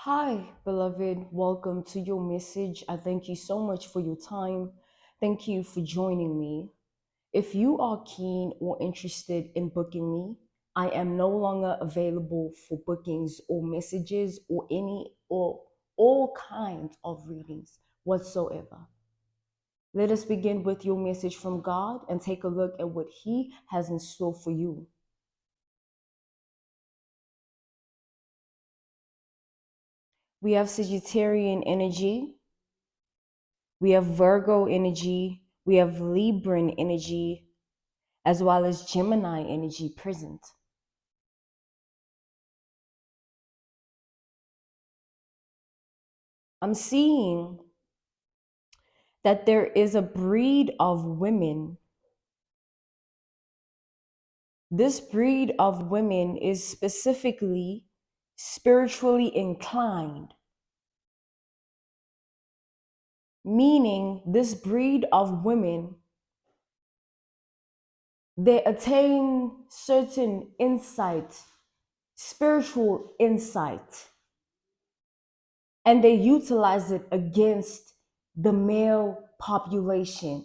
Hi, beloved. Welcome to your message. I thank you so much for your time. Thank you for joining me. If you are keen or interested in booking me, I am no longer available for bookings or messages or any or all kinds of readings whatsoever. Let us begin with your message from God and take a look at what He has in store for you. We have Sagittarian energy. We have Virgo energy, we have Libran energy, as well as Gemini energy present. I'm seeing that there is a breed of women. This breed of women is specifically spiritually inclined, meaning this breed of women, they attain certain insight, spiritual insight, and they utilize it against the male population.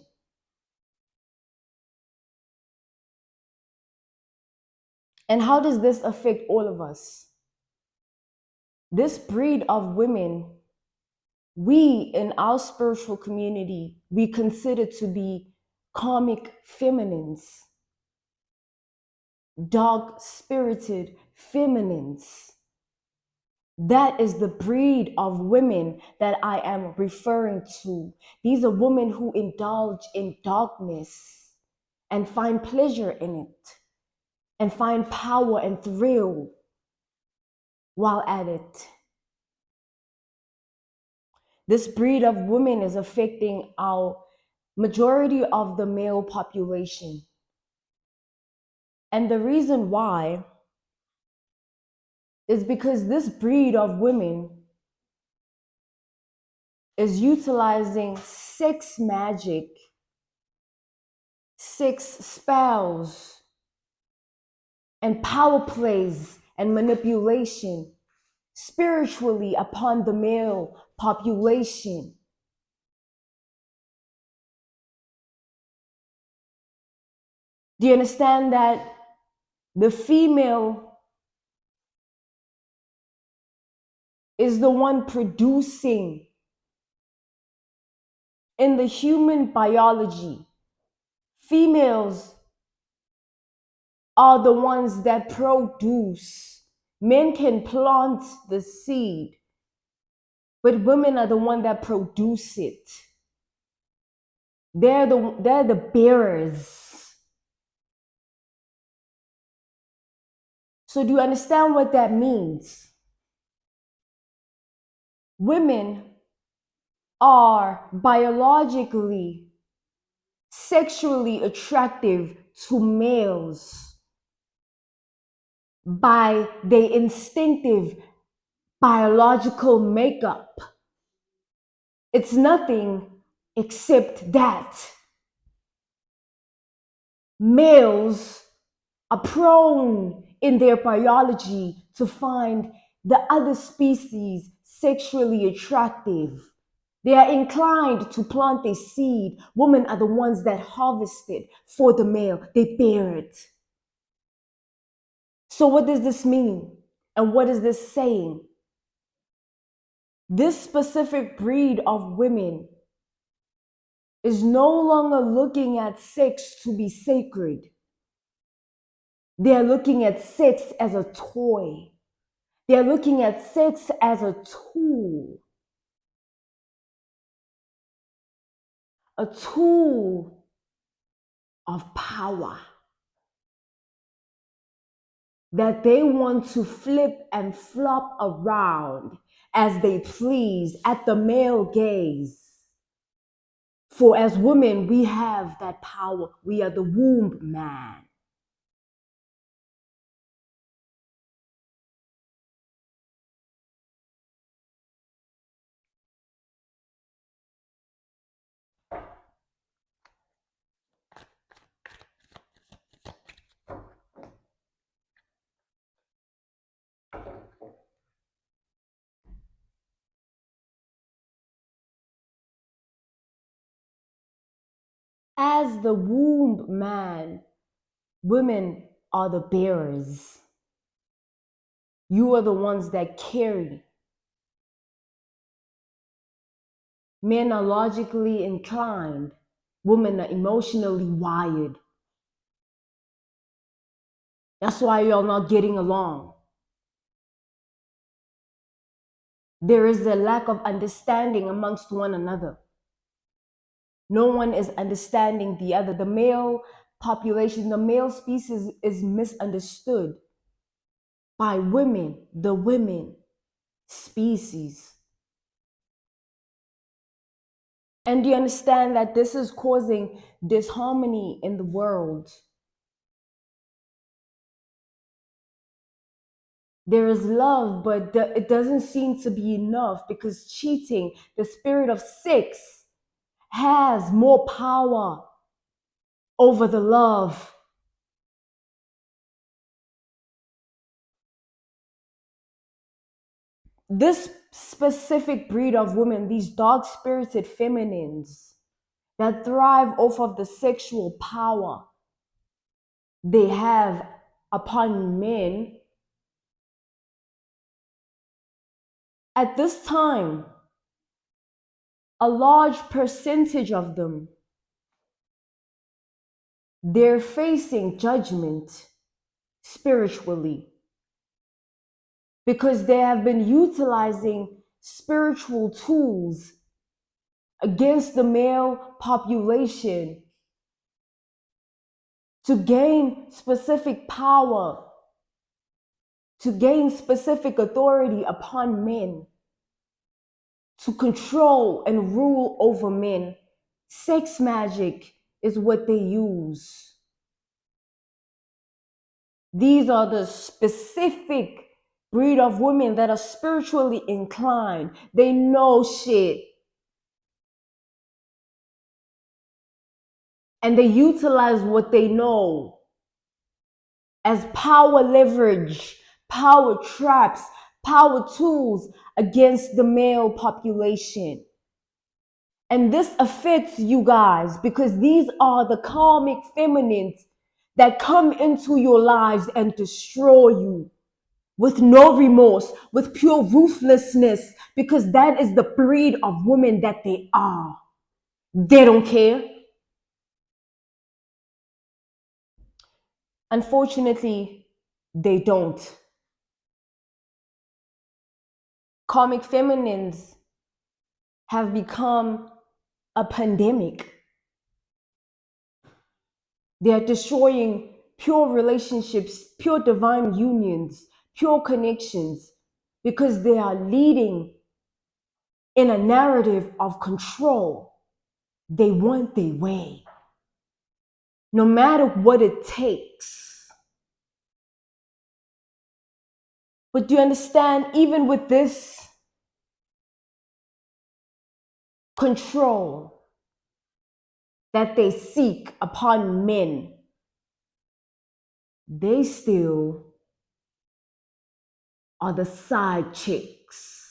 And how does this affect all of us? This breed of women, we in our spiritual community, we consider to be karmic feminines, dark spirited feminines. That is the breed of women that I am referring to. These are women who indulge in darkness and find pleasure in it and find power and thrill while at it. This breed of women is affecting our majority of the male population. And the reason why is because this breed of women is utilizing sex magic, sex spells, and power plays and manipulation spiritually upon the male population. Do you understand that the female is the one producing in the human biology? Females are the ones that produce. Men can plant the seed, but women are the one that produce it. They're the bearers. So do you understand what that means? Women are biologically, sexually attractive to males by their instinctive biological makeup. It's nothing except that males are prone in their biology to find the other species sexually attractive. They are inclined to plant a seed. Women are the ones that harvest it for the male. They bear it. So what does this mean? And what is this saying? This specific breed of women is no longer looking at sex to be sacred. They are looking at sex as a toy. They are looking at sex as a tool of power that they want to flip and flop around as they please at the male gaze. For as women, we have that power. We are the womb man. As the womb man, women are the bearers. You are the ones that carry. Men are logically inclined. Women are emotionally wired. That's why y'all not getting along. There is a lack of understanding amongst one another. No one is understanding the other. The male population, the male species is misunderstood by women, the women species. And do you understand that this is causing disharmony in the world? There is love, but it doesn't seem to be enough because cheating, the spirit of sex, has more power over the love. This specific breed of women, these dark spirited feminines that thrive off of the sexual power they have upon men, at this time, a large percentage of them, they're facing judgment spiritually because they have been utilizing spiritual tools against the male population to gain specific power, to gain specific authority upon men, to control and rule over men. Sex magic is what they use. These are the specific breed of women that are spiritually inclined. They know shit. And they utilize what they know as power leverage, power traps, power tools against the male population. And this affects you guys because these are the karmic feminines that come into your lives and destroy you with no remorse, with pure ruthlessness, because that is the breed of women that they are. They don't care. Unfortunately, they don't. Karmic feminines have become a pandemic. They are destroying pure relationships, pure divine unions, pure connections, because they are leading in a narrative of control. They want their way, no matter what it takes. But do you understand, even with this control that they seek upon men, they still are the side chicks.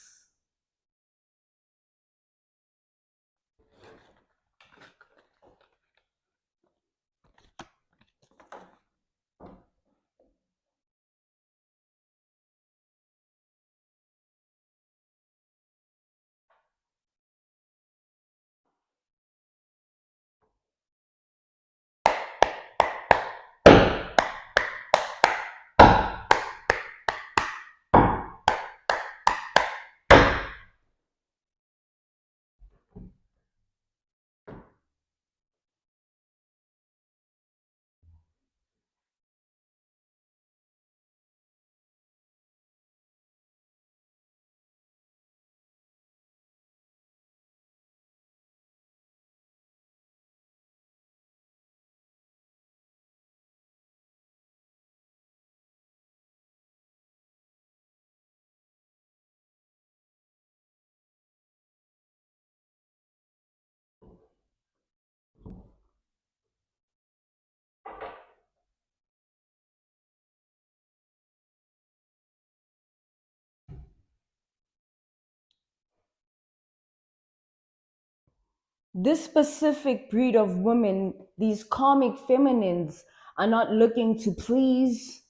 This specific breed of women, these karmic feminines, are not looking to please.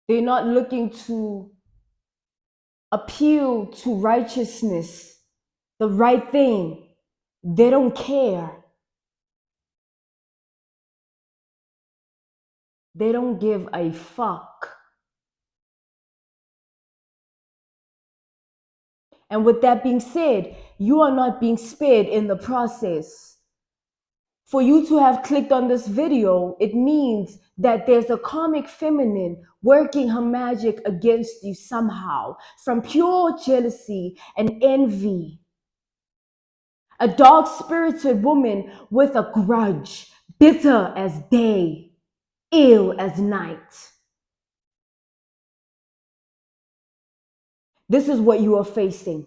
They're not looking to appeal to righteousness, the right thing. They don't care. They don't give a fuck. And with that being said, you are not being spared in the process. For you to have clicked on this video, it means that there's a karmic feminine working her magic against you somehow from pure jealousy and envy. A dark spirited woman with a grudge, bitter as day, ill as night. This is what you are facing.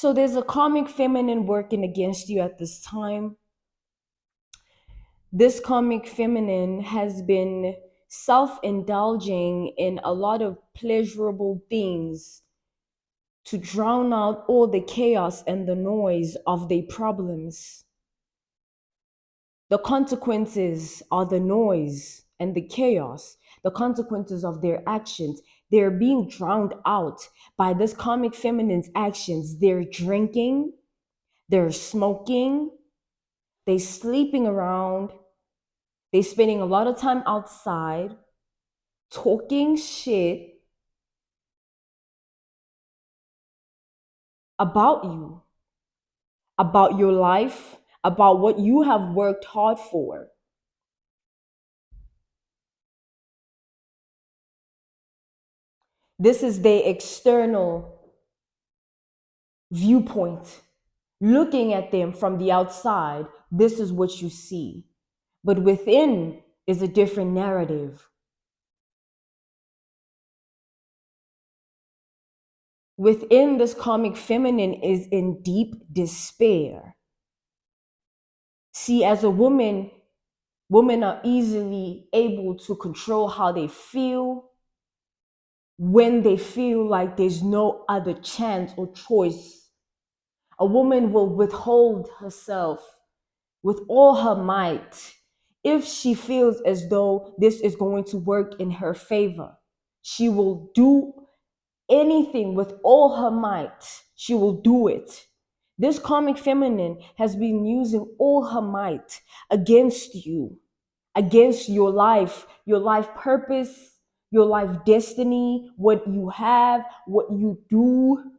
So there's a karmic feminine working against you at this time. This karmic feminine has been self indulging in a lot of pleasurable things to drown out all the chaos and the noise of their problems. The consequences are the noise and the chaos, the consequences of their actions. They're being drowned out by this karmic feminine's actions. They're drinking, they're smoking, they're sleeping around, they're spending a lot of time outside, talking shit about you, about your life, about what you have worked hard for. This is their external viewpoint. Looking at them from the outside, this is what you see. But within is a different narrative. Within, this karmic feminine is in deep despair. See, as a woman, women are easily able to control how they feel when they feel like there's no other chance or choice. A woman will withhold herself with all her might if she feels as though this is going to work in her favor. She will do anything with all her might. She will do it. This karmic feminine has been using all her might against you, against your life purpose, your life destiny, what you have, what you do.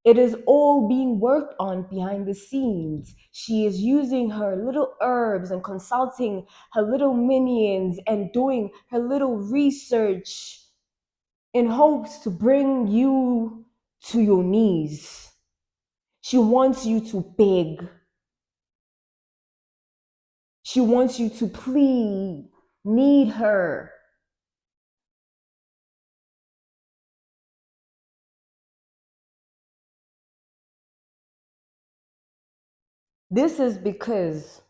It is all being worked on behind the scenes. She is using her little herbs and consulting her little minions and doing her little research in hopes to bring you to your knees. She wants you to beg. She wants you to plead, need her. This is because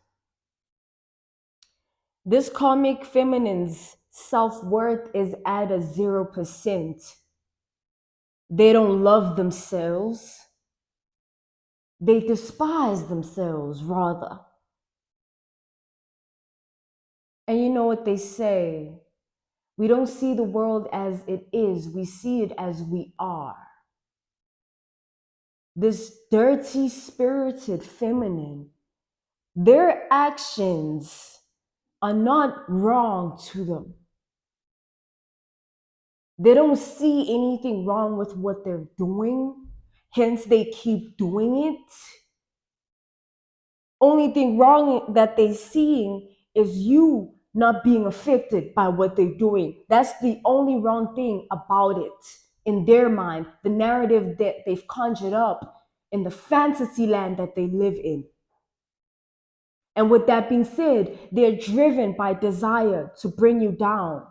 this karmic feminine's self-worth is at a 0%. They don't love themselves. They despise themselves, rather. And you know what they say? We don't see the world as it is, we see it as we are. This dirty spirited feminine, their actions are not wrong to them. They don't see anything wrong with what they're doing, hence they keep doing it. Only thing wrong that they're seeing is you not being affected by what they're doing. That's the only wrong thing about it in their mind, the narrative that they've conjured up in the fantasy land that they live in. And with that being said, they're driven by desire to bring you down.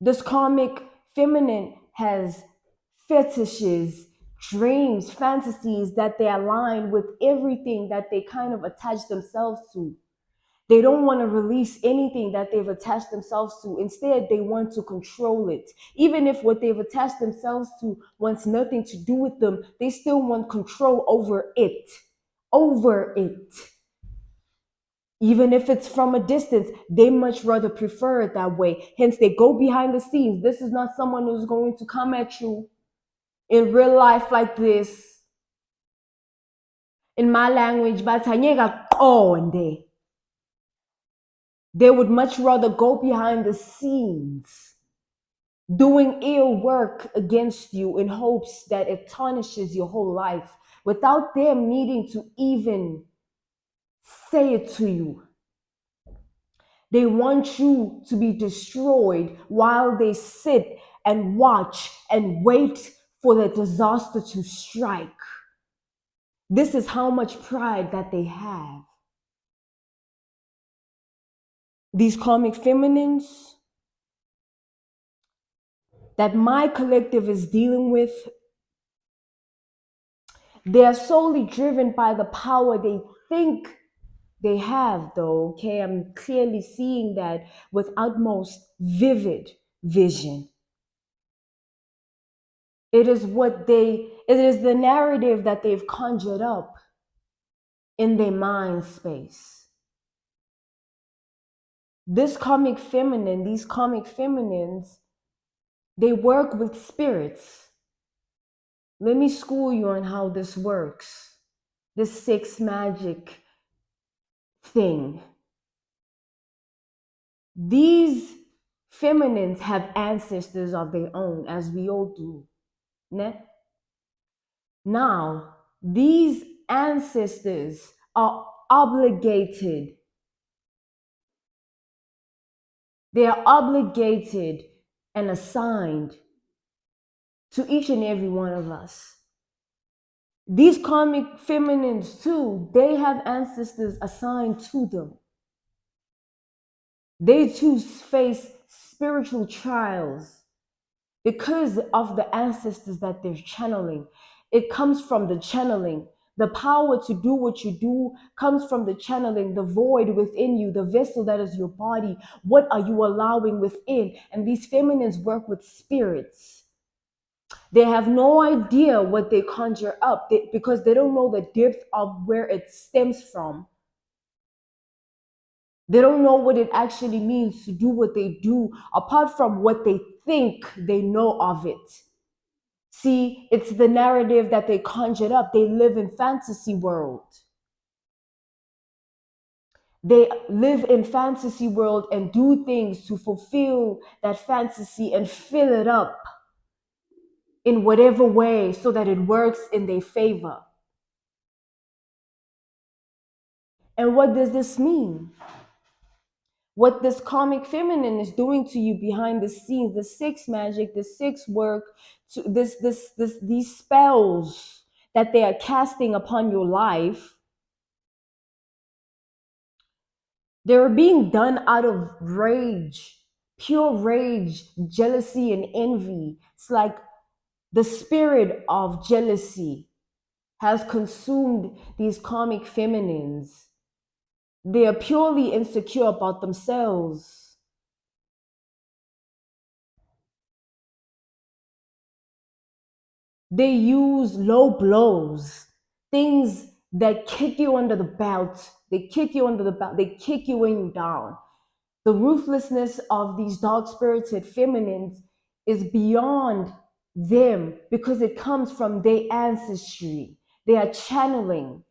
This karmic feminine has fetishes, dreams, fantasies that they align with everything that they kind of attach themselves to. They don't want to release anything that they've attached themselves to. Instead, they want to control it. Even if what they've attached themselves to wants nothing to do with them, they still want control over it. Over it. Even if it's from a distance, they much rather prefer it that way. Hence, they go behind the scenes. This is not someone who's going to come at you in real life like this. In my language, batanyega konde. They would much rather go behind the scenes doing ill work against you in hopes that it tarnishes your whole life without them needing to even say it to you. They want you to be destroyed while they sit and watch and wait for the disaster to strike. This is how much pride that they have. These karmic feminines that my collective is dealing with, they are solely driven by the power they think they have, though. Okay, I'm clearly seeing that with utmost vivid vision. It is the narrative that they've conjured up in their mind space. These comic feminines, they work with spirits. Let me school you on how this works. This sex magic thing. These feminines have ancestors of their own, as we all do. Ne? Now, these ancestors are obligated. They are obligated and assigned to each and every one of us. These karmic feminines, too, they have ancestors assigned to them. They too face spiritual trials because of the ancestors that they're channeling. It comes from the channeling. The power to do what you do comes from the channeling, the void within you, the vessel that is your body. What are you allowing within? And these feminines work with spirits. They have no idea what they conjure up because they don't know the depth of where it stems from. They don't know what it actually means to do what they do, apart from what they think they know of it. See, it's the narrative that they conjured up. They live in fantasy world. They live in fantasy world and do things to fulfill that fantasy and fill it up in whatever way so that it works in their favor. And what does this mean? What this karmic feminine is doing to you behind the scenes, the sex magic, the sex work, these spells that they are casting upon your life, they're being done out of rage, pure rage, jealousy, and envy. It's like the spirit of jealousy has consumed these karmic feminines. They are purely insecure about themselves. They use low blows, things that kick you under the belt. They kick you under the belt. They kick you when you're down. The ruthlessness of these dark spirited feminines is beyond them because it comes from their ancestry. They are channeling.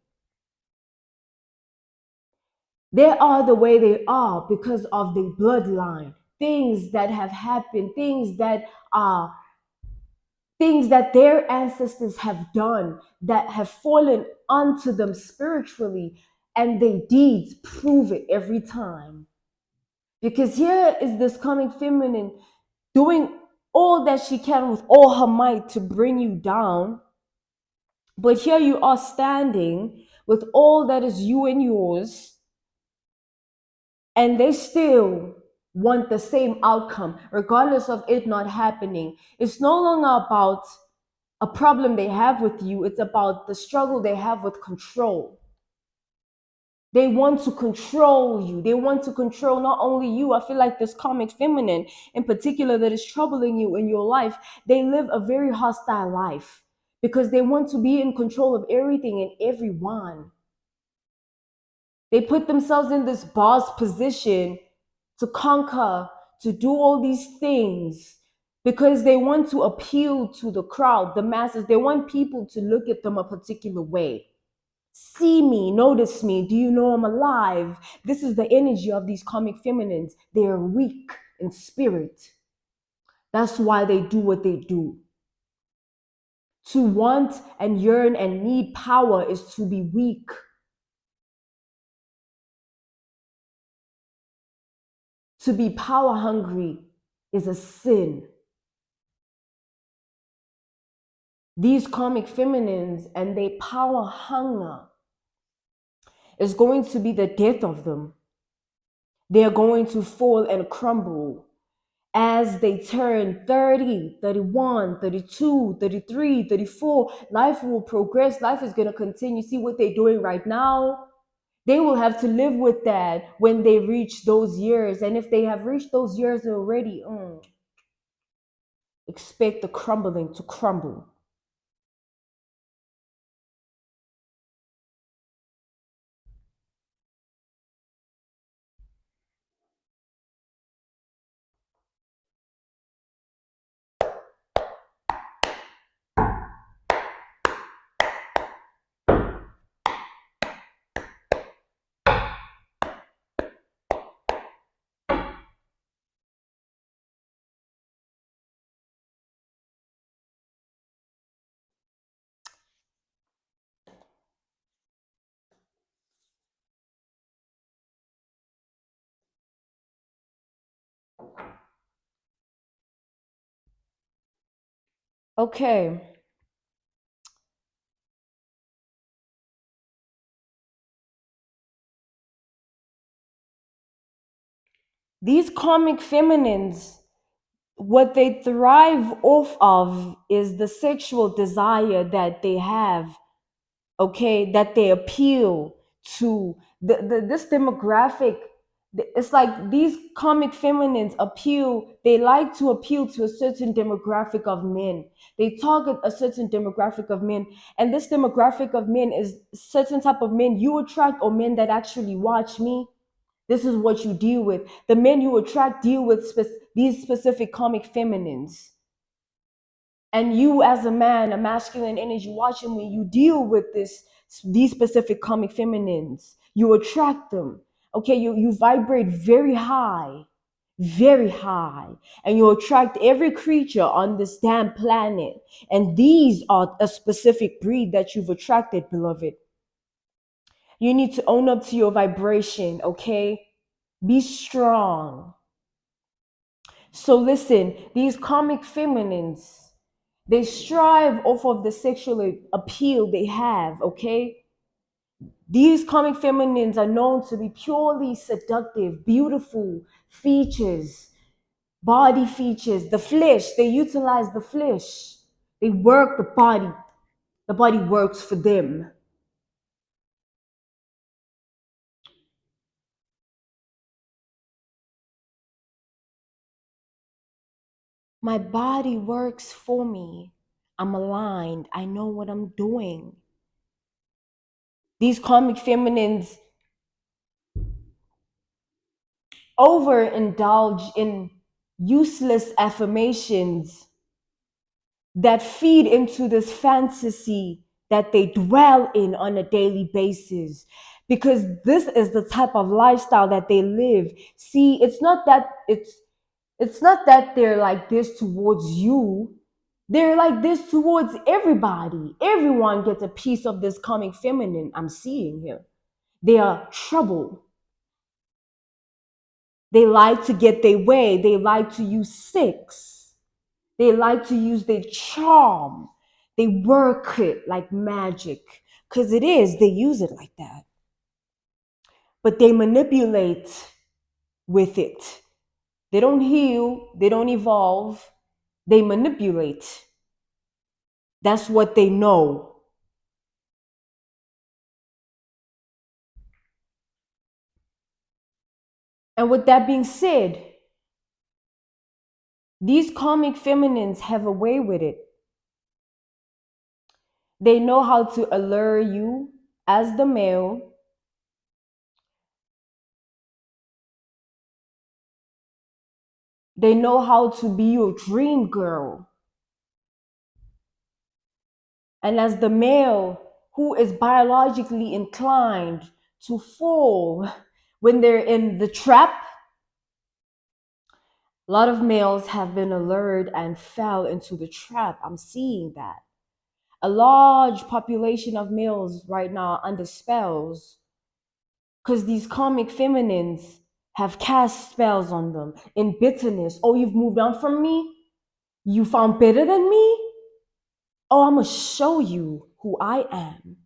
They are the way they are because of the bloodline. Things that have happened, things that their ancestors have done that have fallen onto them spiritually, and their deeds prove it every time. Because here is this coming feminine doing all that she can with all her might to bring you down. But here you are standing with all that is you and yours, and they still want the same outcome, regardless of it not happening. It's no longer about a problem they have with you, it's about the struggle they have with control. They want to control you. They want to control not only you. I feel like this karmic feminine in particular that is troubling you in your life, they live a very hostile life because they want to be in control of everything and everyone. They put themselves in this boss position to conquer, to do all these things because they want to appeal to the crowd, the masses. They want people to look at them a particular way. See me, notice me. Do you know I'm alive? This is the energy of these karmic feminines. They are weak in spirit. That's why they do what they do. To want and yearn and need power is to be weak. To be power hungry is a sin. These karmic feminines and their power hunger is going to be the death of them. They are going to fall and crumble as they turn 30, 31, 32, 33, 34. Life will progress. Life is going to continue. See what they're doing right now? They will have to live with that when they reach those years. And if they have reached those years already, expect the crumbling to crumble. Okay. These karmic feminines, what they thrive off of is the sexual desire that they have, okay, that they appeal to this demographic. It's like these comic feminines appeal, they like to appeal to a certain demographic of men. They target a certain demographic of men, and this demographic of men is certain type of men you attract, or men that actually watch me. This is what you deal with. The men you attract deal with these specific comic feminines. And you as a man, a masculine energy watching me, you deal with these specific comic feminines. You attract them. Okay, you vibrate very high, and you attract every creature on this damn planet. And these are a specific breed that you've attracted, beloved. You need to own up to your vibration, okay? Be strong. So listen, these comic feminines, they strive off of the sexual appeal they have, okay? These comic feminines are known to be purely seductive, beautiful features, body features, the flesh. They utilize the flesh. They work the body. The body works for them. My body works for me. I'm aligned. I know what I'm doing. These comic feminines overindulge in useless affirmations that feed into this fantasy that they dwell in on a daily basis, because this is the type of lifestyle that they live. See, it's not that they're like this towards you. They're like this towards everybody. Everyone gets a piece of this coming feminine I'm seeing here. They are trouble. They like to get their way. They like to use sex. They like to use their charm. They work it like magic. Because it is, they use it like that. But they manipulate. with it. They don't heal, they don't evolve, they manipulate. That's what they know. And with that being said, these karmic feminines have a way with it. They know how to allure you as the male. They know how to be your dream girl. And as the male who is biologically inclined to fall when they're in the trap, a lot of males have been allured and fell into the trap. I'm seeing that. A large population of males right now are under spells because these karmic feminines have cast spells on them in bitterness. Oh, you've moved on from me? You found better than me? Oh, I'm going to show you who I am.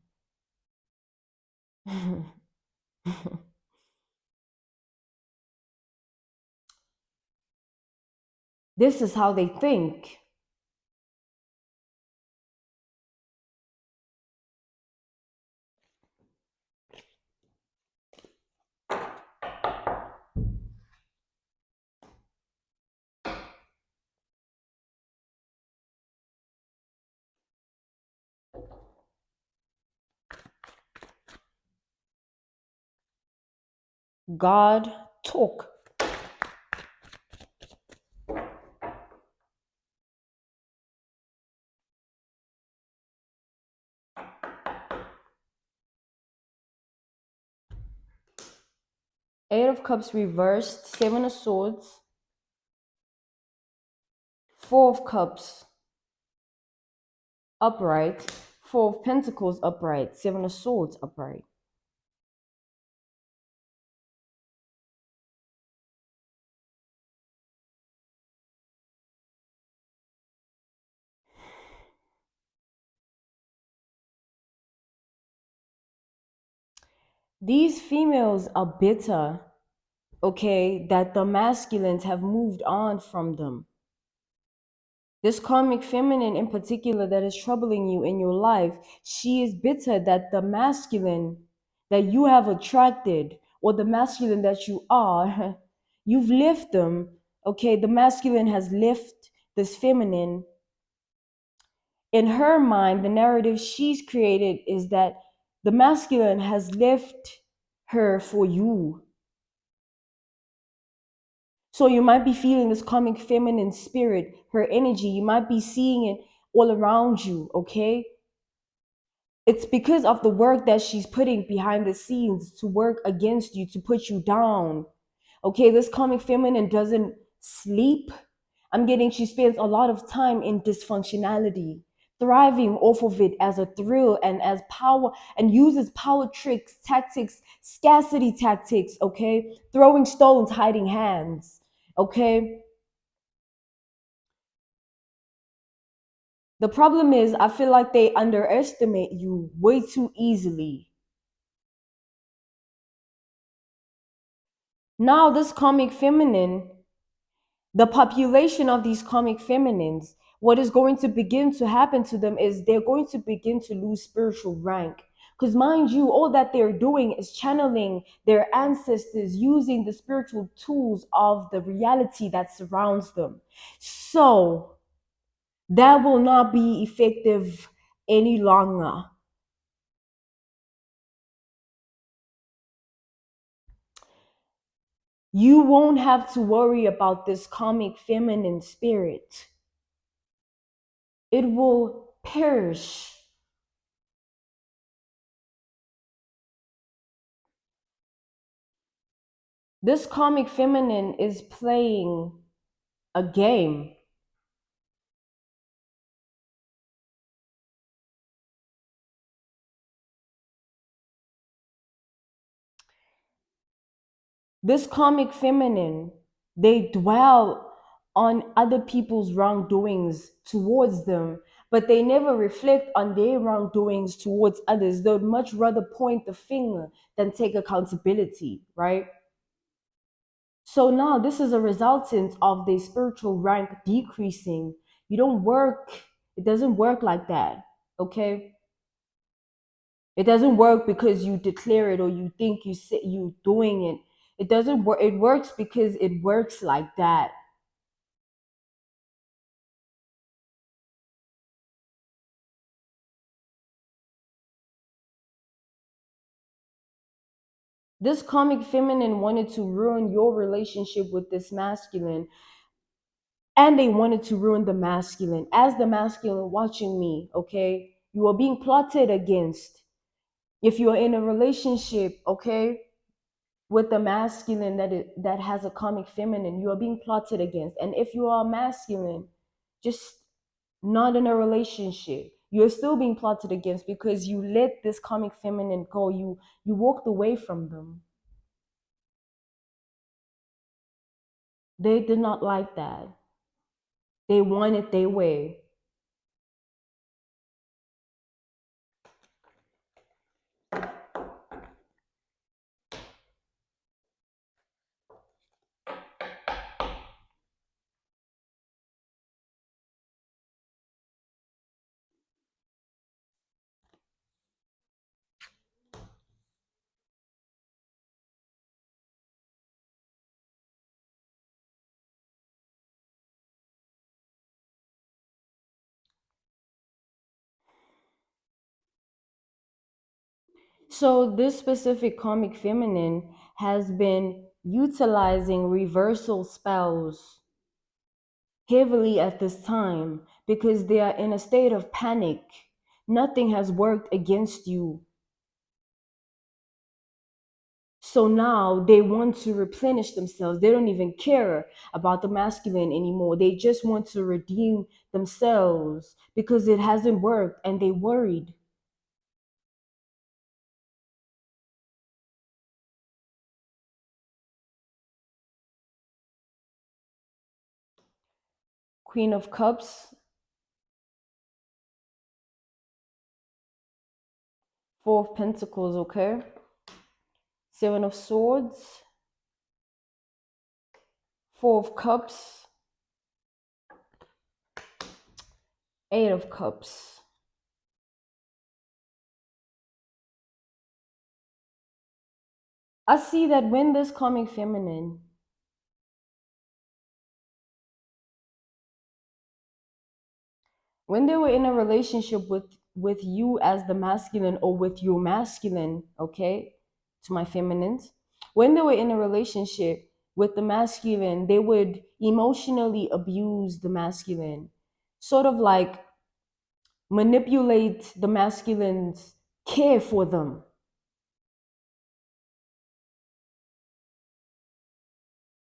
This is how they think. God talk. Eight of Cups reversed, Seven of Swords, Four of Cups upright, Four of Pentacles upright, Seven of Swords upright. These females are bitter, okay, that the masculines have moved on from them. This karmic feminine in particular that is troubling you in your life, she is bitter that the masculine that you have attracted or the masculine that you are, you've left them, okay? The masculine has left this feminine. In her mind, the narrative she's created is that the masculine has left her for you. So you might be feeling this karmic feminine spirit, her energy. You might be seeing it all around you, okay? It's because of the work that she's putting behind the scenes to work against you, to put you down. Okay, this karmic feminine doesn't sleep. I'm getting she spends a lot of time in dysfunctionality, thriving off of it as a thrill and as power, and uses power tricks, tactics, scarcity tactics, okay? Throwing stones, hiding hands, okay? The problem is, I feel like they underestimate you way too easily. Now, this karmic feminine, the population of these karmic feminines, what is going to begin to happen to them is they're going to begin to lose spiritual rank. Because, mind you, all that they're doing is channeling their ancestors using the spiritual tools of the reality that surrounds them. So, that will not be effective any longer. You won't have to worry about this karmic feminine spirit. It will perish. This karmic feminine is playing a game. This karmic feminine, they dwell on other people's wrongdoings towards them, but they never reflect on their wrongdoings towards others. They would much rather point the finger than take accountability, right? So now this is a resultant of the spiritual rank decreasing. You don't work, it doesn't work like that. Okay? It doesn't work because you declare it or you think you doing it. It doesn't work. It works because it works like that. This comic feminine wanted to ruin your relationship with this masculine, and they wanted to ruin the masculine. As the masculine watching me, okay, you are being plotted against. If you are in a relationship, okay, with the masculine that has a comic feminine, you are being plotted against. And if you are masculine, just not in a relationship, you're still being plotted against because you let this comic feminine go. You walked away from them. They did not like that. They wanted their way. So this specific comic feminine has been utilizing reversal spells heavily at this time because they are in a state of panic. Nothing has worked against you. So now they want to replenish themselves. They don't even care about the masculine anymore. They just want to redeem themselves because it hasn't worked and they worried. Queen of Cups, Four of Pentacles, okay? Seven of Swords, Four of Cups, Eight of Cups. I see that when this coming feminine, when they were in a relationship with you as the masculine or with your masculine, okay, to my feminines, when they were in a relationship with the masculine, they would emotionally abuse the masculine, sort of like manipulate the masculine's care for them.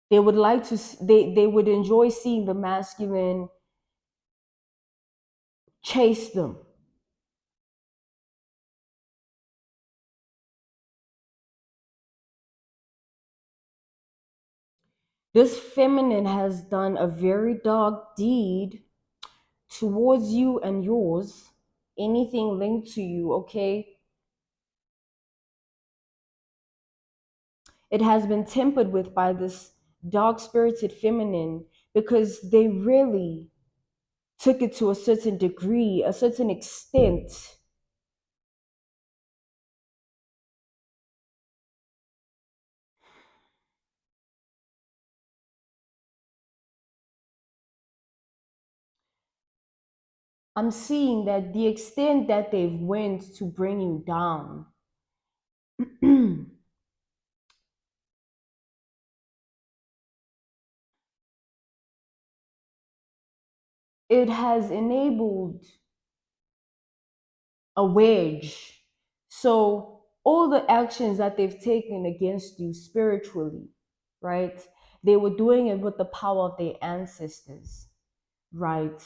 They would like to they would enjoy seeing the masculine chase them. This feminine has done a very dark deed towards you and yours, anything linked to you, okay? It has been tempered with by this dark spirited feminine because they really took it to a certain degree, a certain extent. I'm seeing that the extent that they've went to bring you down, it has enabled a wedge. So all the actions that they've taken against you spiritually, right? They were doing it with the power of their ancestors, right?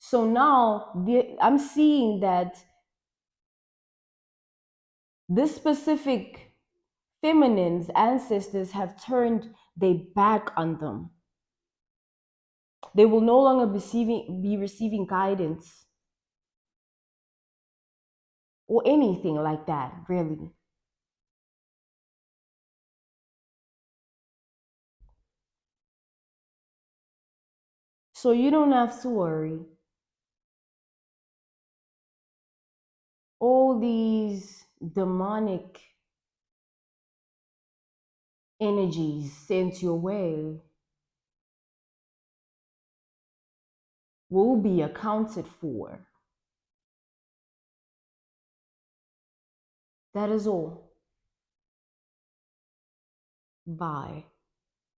So now I'm seeing that this specific feminine's ancestors have turned their back on them. They will no longer be receiving guidance or anything like that, really. So you don't have to worry. All these demonic energies sent your way will be accounted for. That is all. Bye.